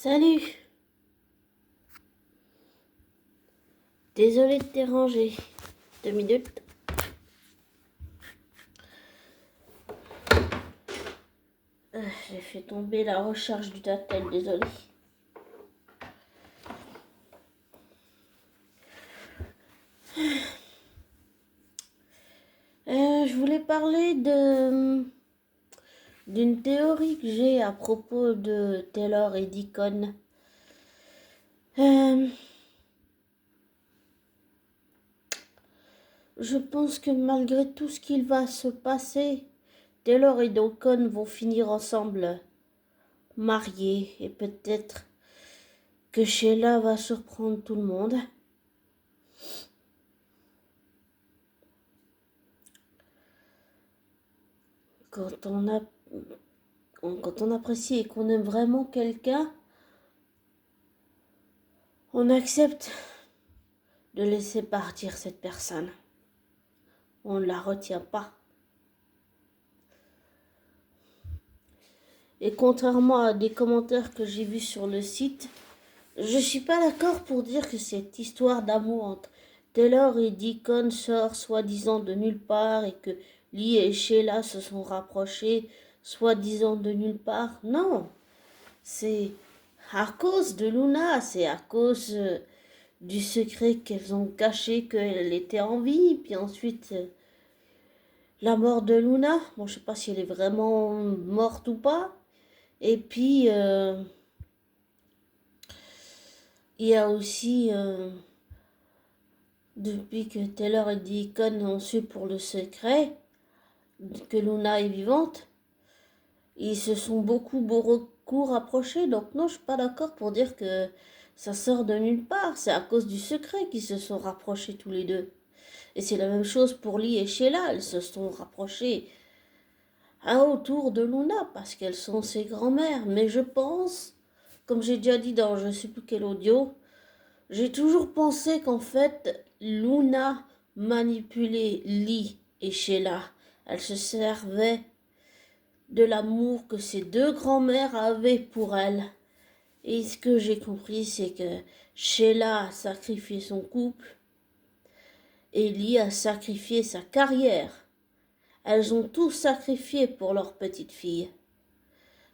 Salut, désolé de te déranger. 2 minutes. J'ai fait tomber la recharge du Tatel, désolé. Je voulais parler d'une théorie que j'ai à propos de Taylor et Deacon. Je pense que malgré tout ce qu'il va se passer, Taylor et Deacon vont finir ensemble, mariés, et peut-être que Sheila va surprendre tout le monde. Quand on apprécie et qu'on aime vraiment quelqu'un, on accepte de laisser partir cette personne. On ne la retient pas. Et contrairement à des commentaires que j'ai vus sur le site, je suis pas d'accord pour dire que cette histoire d'amour entre Taylor et Deacon sort soi-disant de nulle part et que Lee et Sheila se sont rapprochés soi-disant de nulle part. Non, c'est à cause de Luna, c'est à cause du secret qu'elles ont caché qu'elle était en vie, puis ensuite la mort de Luna. Bon, je sais pas si elle est vraiment morte ou pas. Et puis il y a aussi depuis que Taylor et Deacon ont su pour le secret que Luna est vivante, ils se sont beaucoup rapprochés. Donc non, je suis pas d'accord pour dire que ça sort de nulle part. C'est à cause du secret qu'ils se sont rapprochés tous les deux. Et c'est la même chose pour Lee et Sheila. Elles se sont rapprochées autour de Luna parce qu'elles sont ses grands-mères. Mais je pense, comme j'ai déjà dit dans je ne sais plus quel audio, j'ai toujours pensé qu'en fait, Luna manipulait Lee et Sheila. Elle se servait de l'amour que ses deux grands-mères avaient pour elle. Et ce que j'ai compris, c'est que Sheila a sacrifié son couple et Lee a sacrifié sa carrière. Elles ont tout sacrifié pour leur petite fille.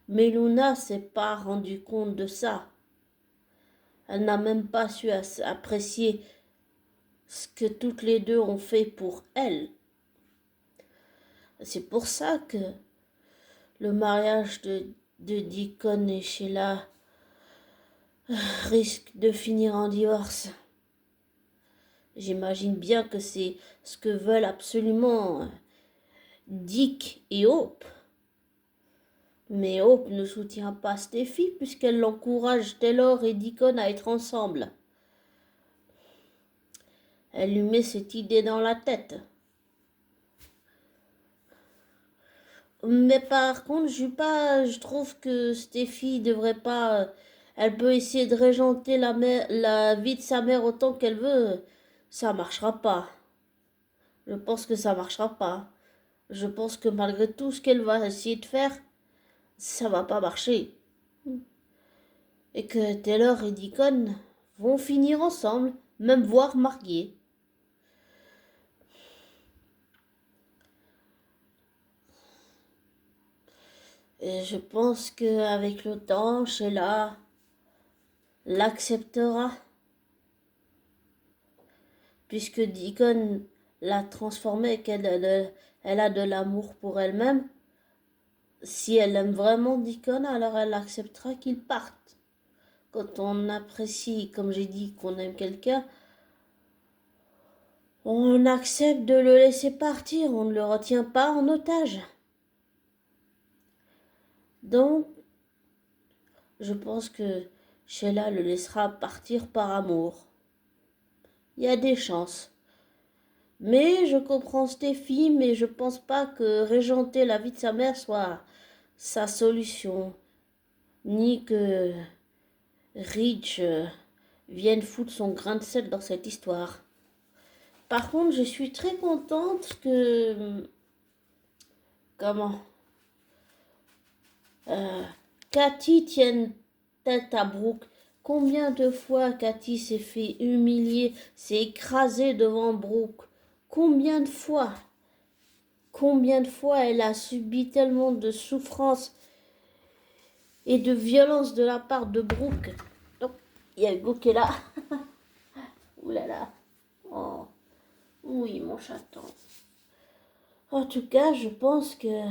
Mais Luna s'est pas rendue compte de ça. Elle n'a même pas su apprécier ce que toutes les deux ont fait pour elle. C'est pour ça que le mariage de Deacon et Sheila risque de finir en divorce. J'imagine bien que c'est ce que veulent absolument Dick et Hope. Mais Hope ne soutient pas Steffi puisqu'elle encourage Taylor et Deacon à être ensemble. Elle lui met cette idée dans la tête. Mais par contre, je trouve que Steffi devrait pas. Elle peut essayer de régenter la vie de sa mère autant qu'elle veut. Ça marchera pas. Je pense que ça marchera pas. Je pense que malgré tout ce qu'elle va essayer de faire, ça va pas marcher. Et que Taylor et Deacon vont finir ensemble, même voire mariés. Et je pense qu'avec le temps, Sheila l'acceptera. Puisque Deacon l'a transformée et elle a de l'amour pour elle-même. Si elle aime vraiment Deacon, alors elle acceptera qu'il parte. Quand on apprécie, comme j'ai dit, qu'on aime quelqu'un, on accepte de le laisser partir, on ne le retient pas en otage. Donc, je pense que Sheila le laissera partir par amour. Il y a des chances. Mais je comprends Steffi, mais je pense pas que régenter la vie de sa mère soit sa solution, ni que Rich vienne foutre son grain de sel dans cette histoire. Par contre, je suis très contente que comment Cathy tienne tête à Brooke. Combien de fois Cathy s'est fait humilier, s'est écrasée devant Brooke? Combien de fois? Combien de fois elle a subi tellement de souffrance et de violence de la part de Brooke? Donc, il y a Hugo qui est là. Ouh là là. Oh, oui, mon chaton. En tout cas, je pense que...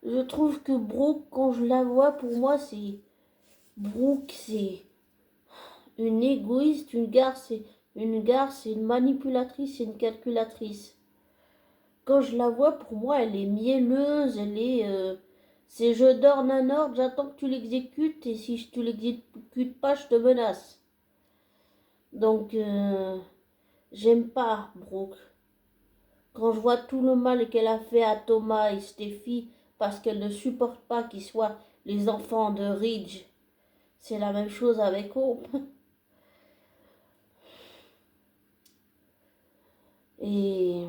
Je trouve que Brooke, quand je la vois, pour moi, c'est... Brooke, c'est une égoïste, une garce, c'est une manipulatrice, c'est une calculatrice. Quand je la vois, pour moi, elle est mielleuse, elle est... c'est je donne un ordre, j'attends que tu l'exécutes, et si tu l'exécutes pas, je te menace. Donc, j'aime pas Brooke. Quand je vois tout le mal qu'elle a fait à Thomas et Steffi, parce qu'elle ne supporte pas qu'ils soient les enfants de Ridge, c'est la même chose avec Hope. Et...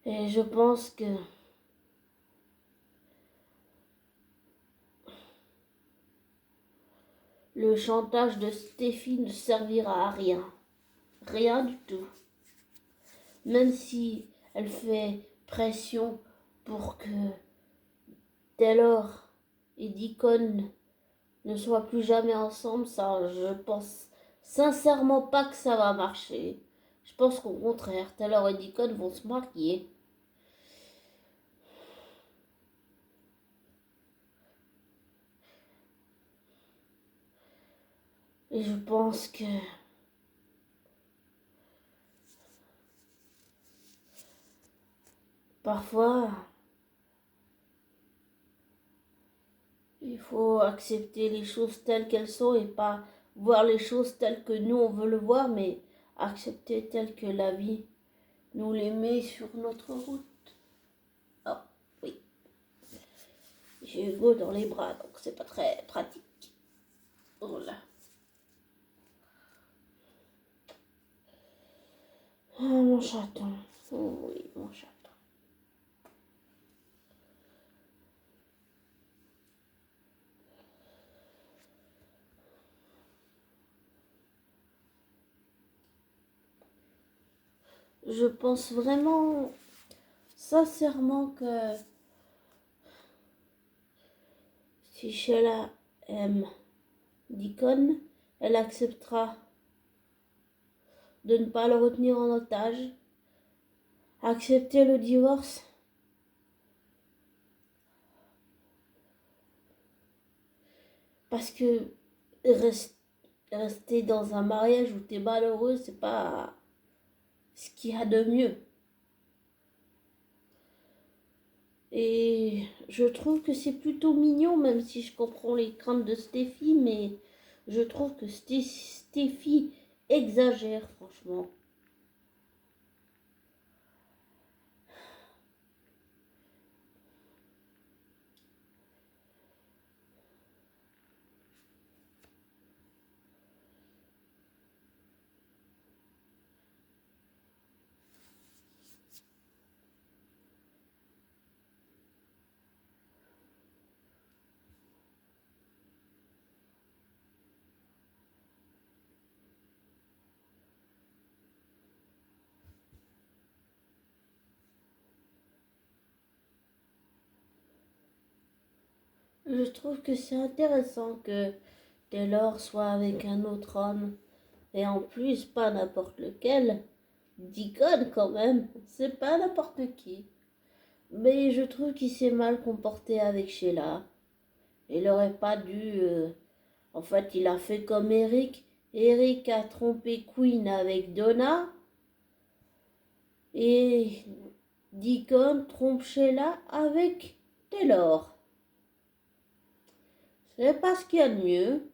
Et je pense que le chantage de Steffi ne servira à rien. Rien du tout. Même si elle fait pression pour que Taylor et Deacon ne soient plus jamais ensemble, ça, je pense sincèrement pas que ça va marcher. Je pense qu'au contraire, Taylor et Deacon vont se marier. Et je pense que parfois, il faut accepter les choses telles qu'elles sont et pas voir les choses telles que nous on veut le voir, mais accepter telles que la vie nous les met sur notre route. Oh, oui. J'ai Hugo dans les bras, donc c'est pas très pratique. Oh là. Oh, mon chaton. Oh oui, mon chaton. Je pense vraiment, sincèrement, que si Sheila aime Deacon, elle acceptera de ne pas le retenir en otage, accepter le divorce. Parce que rester dans un mariage où t'es malheureux, c'est pas ce qu'il y a de mieux. Et je trouve que c'est plutôt mignon, même si je comprends les craintes de Steffi, mais je trouve que Steffi exagère, franchement. Je trouve que c'est intéressant que Taylor soit avec un autre homme, et en plus pas n'importe lequel. Deacon quand même, c'est pas n'importe qui. Mais je trouve qu'il s'est mal comporté avec Sheila. Il aurait pas dû... En fait, il a fait comme Eric. Eric a trompé Queen avec Donna. Et Deacon trompe Sheila avec Taylor. C'est pas ce qu'il y a de mieux.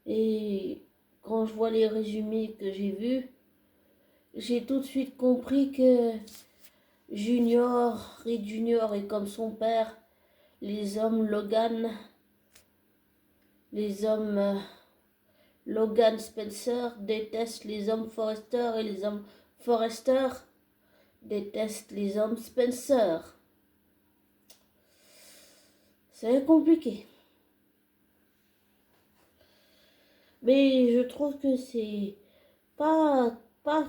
Et quand je vois les résumés que j'ai vus, j'ai tout de suite compris que Reed Junior est comme son père, les hommes Logan, les hommes Logan Spencer déteste les hommes Forrester et les hommes Forrester détestent les hommes Spencer. C'est compliqué. Mais je trouve que c'est pas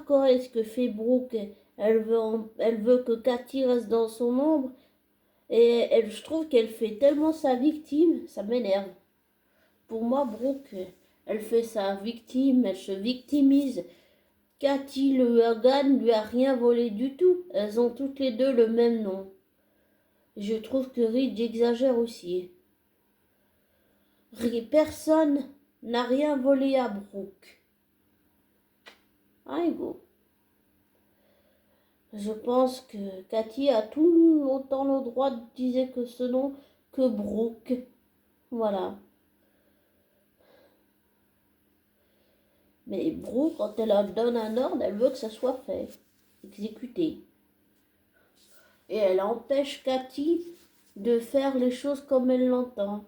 correct ce que fait Brooke. Elle veut que Cathy reste dans son ombre. Et je trouve qu'elle fait tellement sa victime, ça m'énerve. Pour moi, Brooke, elle fait sa victime, elle se victimise. Cathy Logan lui a rien volé du tout. Elles ont toutes les deux le même nom. Je trouve que Reed exagère aussi. Personne n'a rien volé à Brooke. Go. Je pense que Cathy a tout autant le droit d'utiliser que ce nom que Brooke. Voilà. Mais Brooke, quand elle donne un ordre, elle veut que ça soit fait, exécuté. Et elle empêche Cathy de faire les choses comme elle l'entend.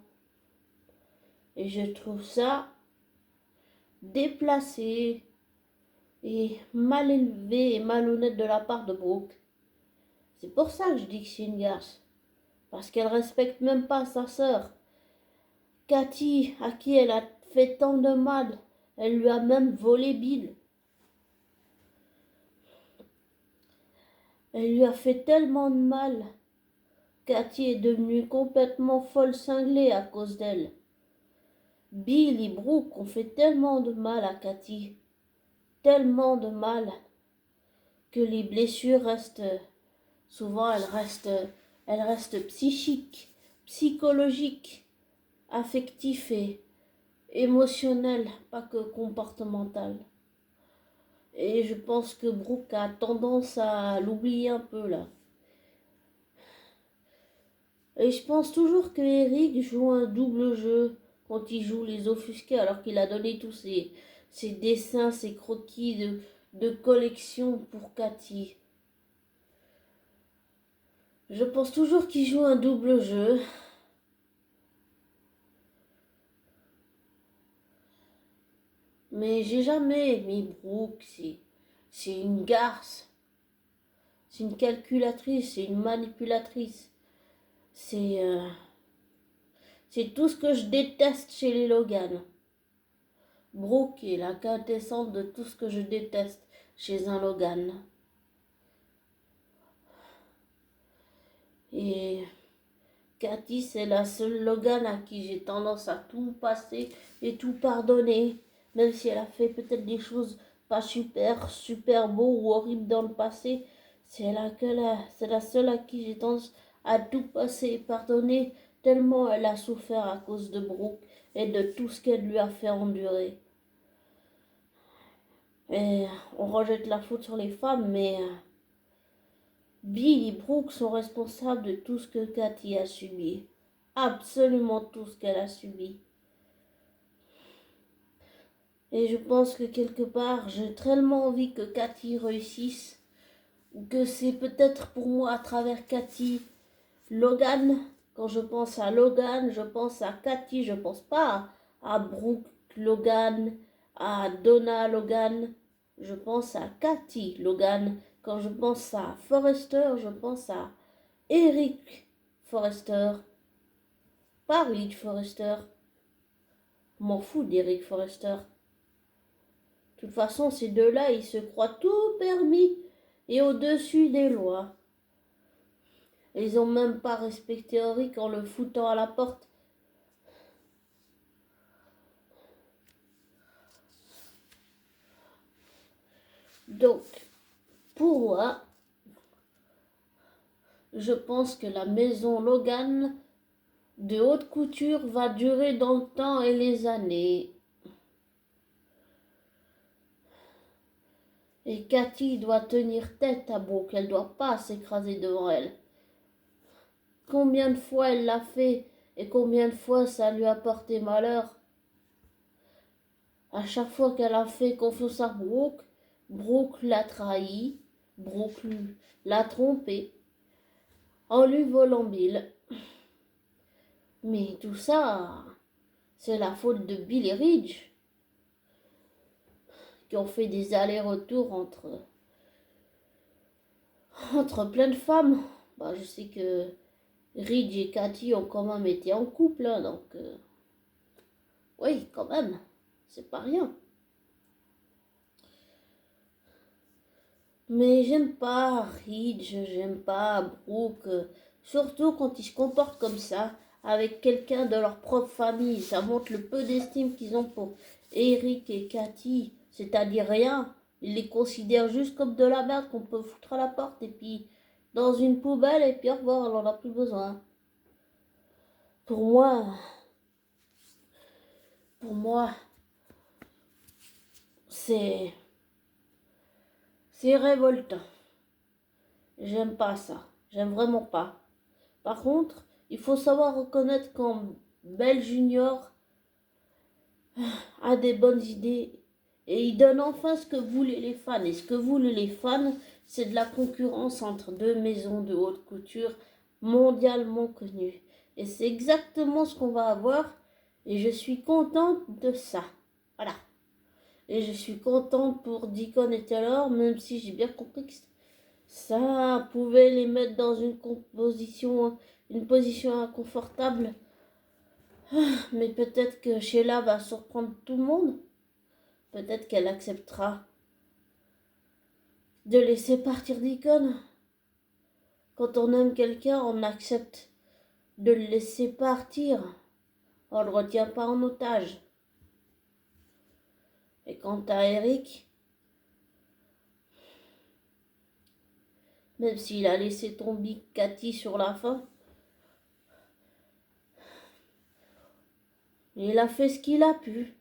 Et je trouve ça déplacé et mal élevé et malhonnête de la part de Brooke. C'est pour ça que je dis que c'est une garce. Parce qu'elle respecte même pas sa sœur. Cathy, à qui elle a fait tant de mal, elle lui a même volé Bill. Elle lui a fait tellement de mal. Cathy est devenue complètement folle cinglée à cause d'elle. Bill et Brooke ont fait tellement de mal à Cathy, tellement de mal, que les blessures restent, souvent elles restent psychiques, psychologiques, affectives et émotionnelles, pas que comportementales. Et je pense que Brooke a tendance à l'oublier un peu là. Et je pense toujours que Eric joue un double jeu quand il joue les offusqués alors qu'il a donné tous ses dessins, ses croquis de collection pour Cathy. Je pense toujours qu'il joue un double jeu. Mais j'ai jamais aimé Brooke. C'est une garce. C'est une calculatrice, c'est une manipulatrice. C'est tout ce que je déteste chez les Logan. Brooke est la quintessence de tout ce que je déteste chez un Logan. Et Cathy, c'est la seule Logan à qui j'ai tendance à tout passer et tout pardonner. Même si elle a fait peut-être des choses pas super beaux ou horribles dans le passé. C'est la seule à qui j'ai tendance à tout passer et pardonner. Tellement elle a souffert à cause de Brooke et de tout ce qu'elle lui a fait endurer. Et on rejette la faute sur les femmes, mais Bill et Brooke sont responsables de tout ce que Cathy a subi. Absolument tout ce qu'elle a subi. Et je pense que quelque part, j'ai tellement envie que Cathy réussisse. Ou que c'est peut-être pour moi à travers Cathy, Logan. Quand je pense à Logan, je pense à Cathy. Je pense pas à Brooke Logan, à Donna Logan. Je pense à Cathy Logan. Quand je pense à Forrester, je pense à Eric Forrester. Pas Rick Forrester. Je m'en fous d'Eric Forrester. De toute façon, ces deux-là, ils se croient tout permis et au-dessus des lois. Ils ont même pas respecté Eric en le foutant à la porte. Donc, pour moi, je pense que la maison Logan de haute couture va durer dans le temps et les années. Et Cathy doit tenir tête à Brooke, elle doit pas s'écraser devant elle. Combien de fois elle l'a fait et combien de fois ça lui a porté malheur. À chaque fois qu'elle a fait confiance à Brooke, Brooke l'a trahi, Brooke l'a trompé en lui volant Bill. Mais tout ça, c'est la faute de Bill et Ridge. qui ont fait des allers-retours entre plein de femmes. Bah, je sais que Ridge et Cathy ont quand même été en couple, hein, donc oui, quand même, c'est pas rien. Mais j'aime pas Ridge, j'aime pas Brooke, surtout quand ils se comportent comme ça avec quelqu'un de leur propre famille. Ça montre le peu d'estime qu'ils ont pour Eric et Cathy, c'est-à-dire rien. Ils les considèrent juste comme de la merde qu'on peut foutre à la porte et puis dans une poubelle et puis au revoir, on en a plus besoin. Pour moi, pour moi, c'est révoltant. J'aime pas ça. J'aime vraiment pas. Par contre, il faut savoir reconnaître quand Belle Junior a des bonnes idées et il donne enfin ce que voulaient les fans. Et ce que voulaient les fans, c'est de la concurrence entre deux maisons de haute couture mondialement connues. Et c'est exactement ce qu'on va avoir et je suis contente de ça. Voilà. Et je suis contente pour Deacon et Taylor, même si j'ai bien compris que ça pouvait les mettre dans une position inconfortable. Mais peut-être que Sheila va surprendre tout le monde. Peut-être qu'elle acceptera de laisser partir Deacon. Quand on aime quelqu'un, on accepte de le laisser partir. On ne le retient pas en otage. Et quant à Eric, même s'il a laissé tomber Cathy sur la fin, il a fait ce qu'il a pu.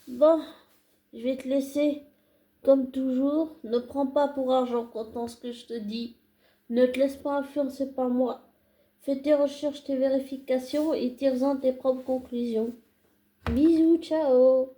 Bon, je vais te laisser. Comme toujours, ne prends pas pour argent comptant ce que je te dis. Ne te laisse pas influencer par moi. Fais tes recherches, tes vérifications et tire-en tes propres conclusions. Bisous, ciao.